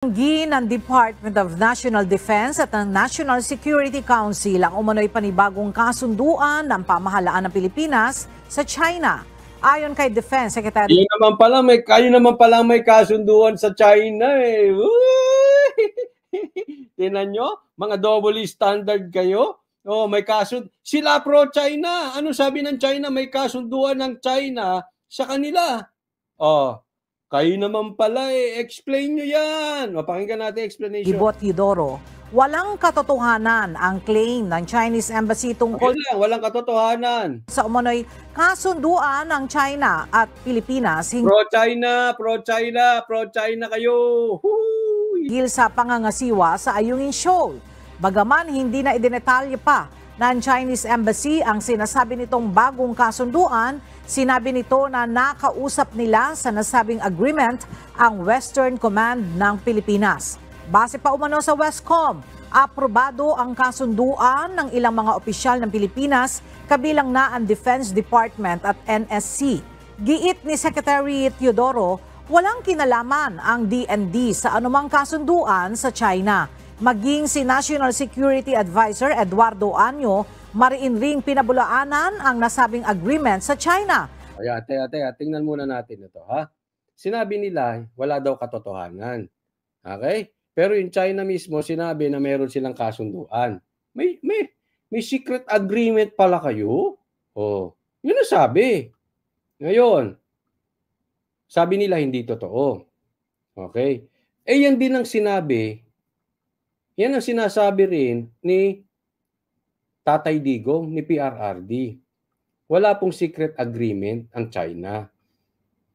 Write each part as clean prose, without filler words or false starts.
Tanggi ng Department of National Defense at ng National Security Council ang umano'y panibagong kasunduan ng pamahalaan ng Pilipinas sa China. Ayon kay Defense Secretary... Kayo naman pala may kasunduan sa China eh. Tingnan nyo, mga double standard kayo. Oh, may sila pro-China. Ano sabi ng China? May kasunduan ng China sa kanila. Oh, kayo naman pala explain nyo yan. O, pakinggan natin explanation. Gibot Teodoro, walang katotohanan ang claim ng Chinese Embassy tungkol walang katotohanan sa umano'y kasunduan ng China at Pilipinas pro-China kayo. hinggil sa pangangasiwa sa Ayungin Shoal. Bagaman hindi na idinetalye pa ng Chinese Embassy ang sinasabi nitong bagong kasunduan, sinabi nito na nakausap nila sa nasabing agreement ang Western Command ng Pilipinas. Base pa umano sa Westcom, aprobado ang kasunduan ng ilang mga opisyal ng Pilipinas, kabilang na ang Defense Department at NSC. Giit ni Secretary Teodoro, walang kinalaman ang DND sa anumang kasunduan sa China. Maging si National Security Advisor Eduardo Anyo, mariin ring pinabulaanan ang nasabing agreement sa China. Tingnan muna natin ito, ha? Sinabi nila, wala daw katotohanan. Okay? Pero in China mismo, sinabi na meron silang kasunduan. May secret agreement pala kayo? Oh, yun ang sabi. Ngayon, sabi nila hindi totoo. Okay? Yan din ang sinabi, yan ang sinasabi rin ni Tatay Digong, ni PRRD. Wala pong secret agreement ang China.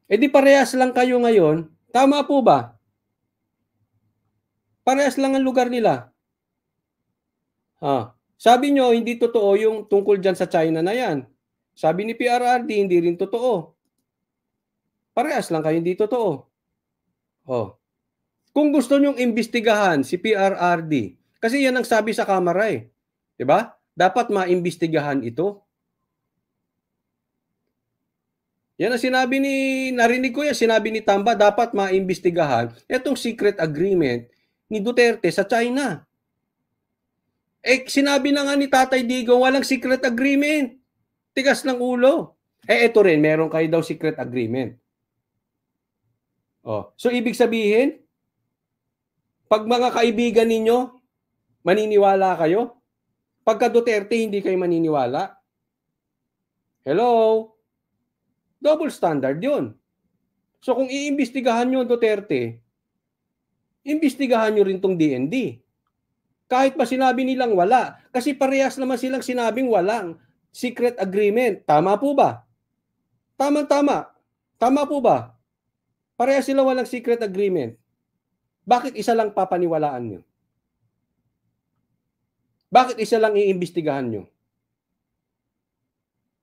Di parehas lang kayo ngayon. Tama po ba? Parehas lang ang lugar nila. Sabi nyo, hindi totoo yung tungkol dyan sa China na yan. Sabi ni PRRD, hindi rin totoo. Parehas lang kayo, hindi totoo. Kung gusto nyong imbestigahan si PRRD, kasi yan ang sabi sa Kamara eh. Diba? Dapat maimbestigahan ito. Yan ang sinabi narinig ko yan, sinabi ni Tamba, dapat maimbestigahan itong secret agreement ni Duterte sa China. Sinabi na nga ni Tatay Digong, walang secret agreement. Tigas ng ulo. Ito rin, meron kayo daw secret agreement. So ibig sabihin, pag mga kaibigan ninyo, maniniwala kayo? Pagka Duterte, hindi kayo maniniwala? Hello? Double standard yun. So kung iimbestigahan nyo Duterte, imbestigahan nyo rin tong DND. Kahit pa sinabi nilang wala. Kasi parehas naman silang sinabing walang secret agreement. Tama po ba? Tama. Tama po ba? Parehas sila walang secret agreement. Bakit isa lang papaniwalaan nyo? Bakit isa lang iimbestigahan nyo?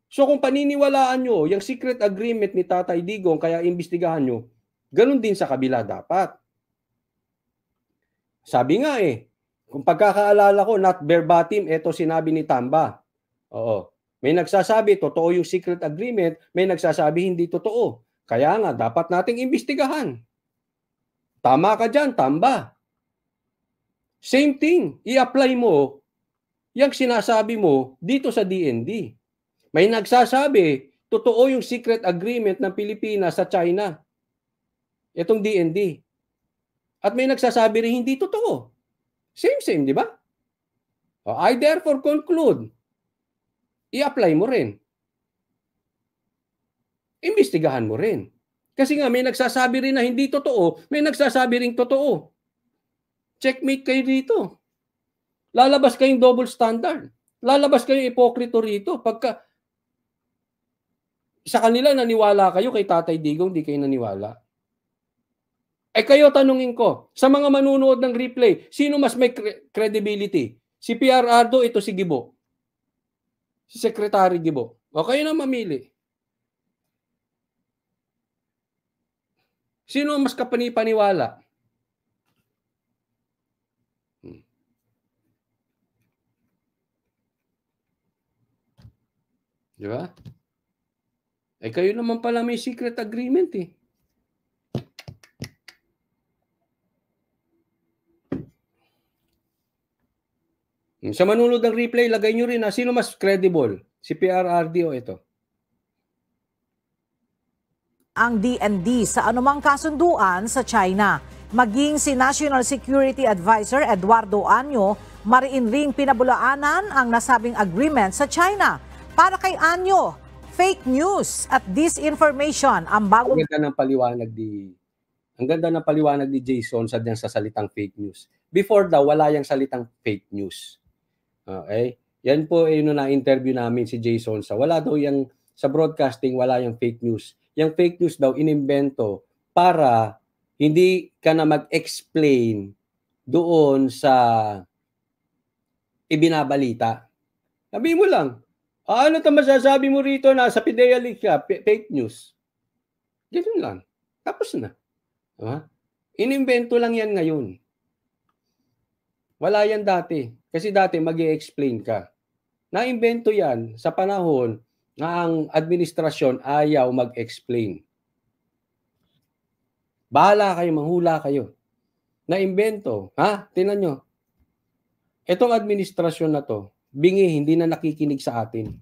So kung paniniwalaan nyo yung secret agreement ni Tatay Digong kaya iimbestigahan nyo, ganun din sa kabila dapat. Sabi nga kung pagkakaalala ko, not verbatim, ito sinabi ni Tamba. May nagsasabi, totoo yung secret agreement, may nagsasabi hindi totoo. Kaya nga, dapat nating imbestigahan. Tama ka dyan, Tamba. Same thing, i-apply mo yung sinasabi mo dito sa DND. May nagsasabi, totoo yung secret agreement ng Pilipinas sa China. Itong DND. At may nagsasabi rin hindi totoo. Same, di ba? I therefore conclude, i-apply mo rin. Imbestigahan mo rin. Kasi nga may nagsasabi rin na hindi totoo, may nagsasabi rin totoo. Checkmate kayo dito. Lalabas kayong double standard. Lalabas kayong ipokrito rito. Pagka sa kanila naniwala kayo, kay Tatay Digong di kayo naniwala. Kayo tanungin ko, sa mga manunood ng replay, sino mas may credibility? Si PRRD, ito si Gibo. Si Secretary Gibo. Kayo na mamili. Sino mas kapanipaniwala? Di ba? Kayo naman pala may secret agreement Sa manunod ng replay, lagay nyo rin sino mas credible? Si PRRD o ito? Ang DND sa anumang kasunduan sa China. Maging si National Security Advisor Eduardo Anyo, mariin ring pinabulaanan ang nasabing agreement sa China. Para kay Anyo, fake news at disinformation ang bagong... Ang ganda ng paliwanag ni Jason sa salitang fake news. Before daw, wala yung salitang fake news. Okay? Yan po yung na-interview namin si Jason wala daw yung sa broadcasting, wala yung fake news. Yung fake news daw inimbento para hindi ka na mag-explain doon sa ibinabalita. Sabi mo lang, ano ito masasabi mo rito na sa PIDEA leak ka, fake news. Ganun lang. Tapos na. Inimbento lang yan ngayon. Wala yan dati. Kasi dati mag-i-explain ka. Naimbento yan sa panahon na ang administrasyon ayaw mag-explain. Bahala kayo, manghula kayo. Naimbento. Tingnan nyo. Itong administrasyon na to, bingi, hindi na nakikinig sa atin.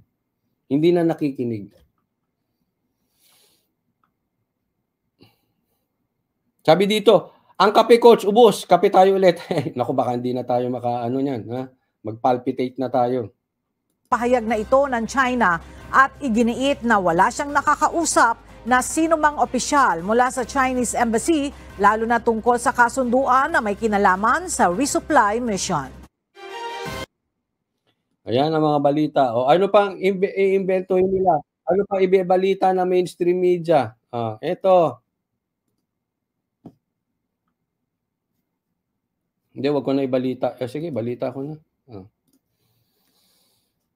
Hindi na nakikinig. Sabi dito, ang kape coach, ubos, kape tayo ulit. Naku, baka hindi na tayo niyan. Mag-palpitate na tayo. Pahayag na ito ng China at iginiit na wala siyang nakakausap na sino mang opisyal mula sa Chinese Embassy, lalo na tungkol sa kasunduan na may kinalaman sa resupply mission. Ayan ang mga balita. O ano pang i-imbentohin nila? Ano pang ibebalita na mainstream media? Eto. Hindi, wag ko na ibalita. Sige, balita ko na.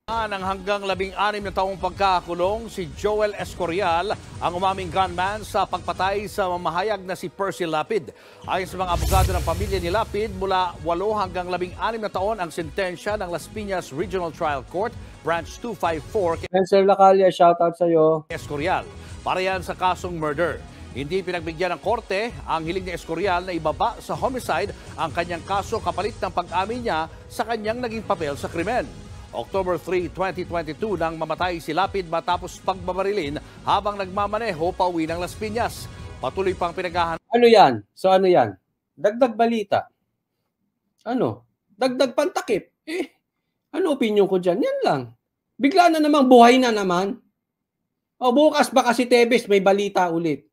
Ng hanggang 16 na taong pagkakulong si Joel Escorial ang umaming gunman sa pagpatay sa mamahayag na si Percy Lapid. Ayon sa mga abogado ng pamilya ni Lapid, mula 8 hanggang 16 na taon ang sentensya ng Las Piñas Regional Trial Court, Branch 254. Sir Lacalia, shoutout sa iyo. Escorial, para yan sa kasong murder. Hindi pinagbigyan ng korte ang hiling ni Escorial na ibaba sa homicide ang kanyang kaso kapalit ng pag-amin niya sa kanyang naging papel sa krimen. October 3, 2022 nang mamatay si Lapid matapos pagbabarilin habang nagmamaneho pauwi ng Las Piñas. Patuloy pang pinaghahanap. Ano yan? So ano yan? Dagdag balita. Ano? Dagdag pantakip. Ano opinion ko dyan? Yan lang. Bigla na namang buhay na naman. O bukas baka si Tebes may balita ulit.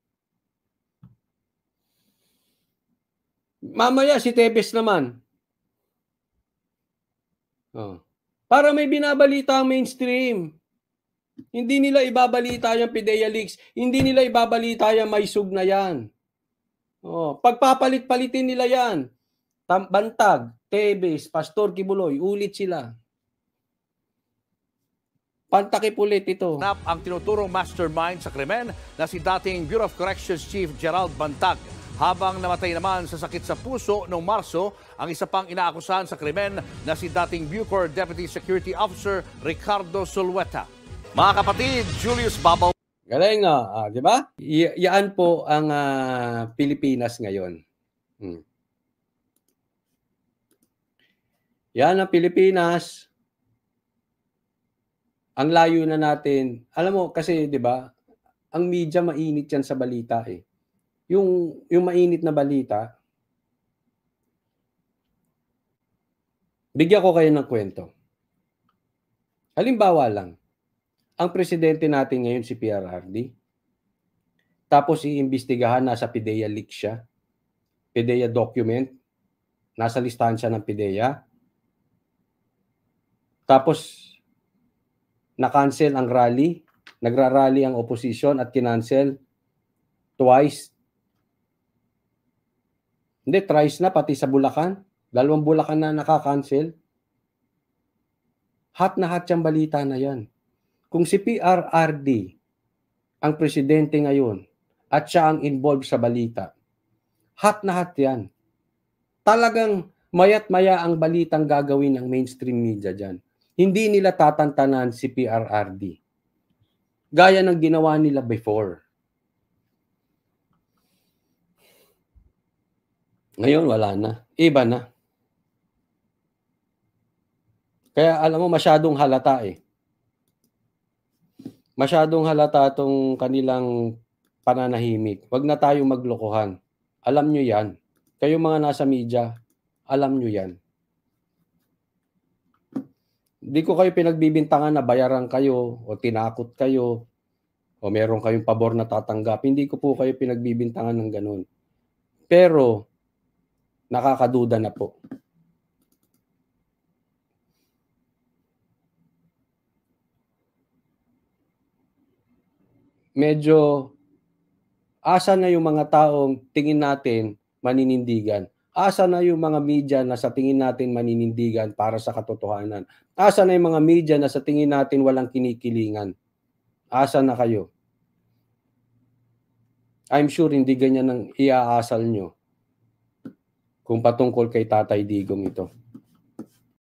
Mamaya si Tebes naman. Para may binabalita ang mainstream. Hindi nila ibabalita yung PIDEA leaks. Hindi nila ibabalita yung may sug na yan. Pagpapalit-palitin nila yan. Bantag, Tebes, Pastor Kibuloy, ulit sila. Pantakip ulit ito. Ang tinuturong mastermind sa krimen na si dating Bureau of Corrections Chief Gerald Bantag. Habang namatay naman sa sakit sa puso noong Marso, ang isa pang inaakusahan sa krimen na si dating Bucor Deputy Security Officer Ricardo Sulweta. Mga kapatid, Julius Babaw. Galing di ba? Yan po ang Pilipinas ngayon. Yan ang Pilipinas. Ang layo na natin. Alam mo, kasi di ba, ang media mainit yan sa balita eh. Yung mainit na balita, bigyan ko kayo ng kwento. Halimbawa lang, ang presidente natin ngayon si PRRD, tapos iimbestigahan, nasa PIDEA leak siya, PIDEA document, nasa listahan siya ng PIDEA, tapos na-cancel ang rally, nagra-rally ang opposition at kinancel twice. Hindi, thrice na, pati sa Bulacan. 2 Bulacan na nakakancel. Hot na hot yung balita na yan. Kung si PRRD ang presidente ngayon at siya ang involved sa balita, hot na hot yan. Talagang mayat maya ang balitang gagawin ng mainstream media dyan. Hindi nila tatantanan si PRRD. Gaya ng ginawa nila before. Ngayon, wala na. Iba na. Kaya alam mo, masyadong halata eh. Masyadong halata itong kanilang pananahimik. Huwag na tayong maglokohan. Alam nyo yan. Kayo mga nasa media, alam nyo yan. Hindi ko kayo pinagbibintangan na bayaran kayo o tinakot kayo o meron kayong pabor na tatanggap. Hindi ko po kayo pinagbibintangan ng ganun. Pero, nakakaduda na po. Medyo asa na yung mga taong tingin natin maninindigan. Asa na yung mga media na sa tingin natin maninindigan para sa katotohanan. Asa na yung mga media na sa tingin natin walang kinikilingan. Asa na kayo? I'm sure hindi ganyan ang iaasal nyo kung patungkol kay Tatay Digong ito.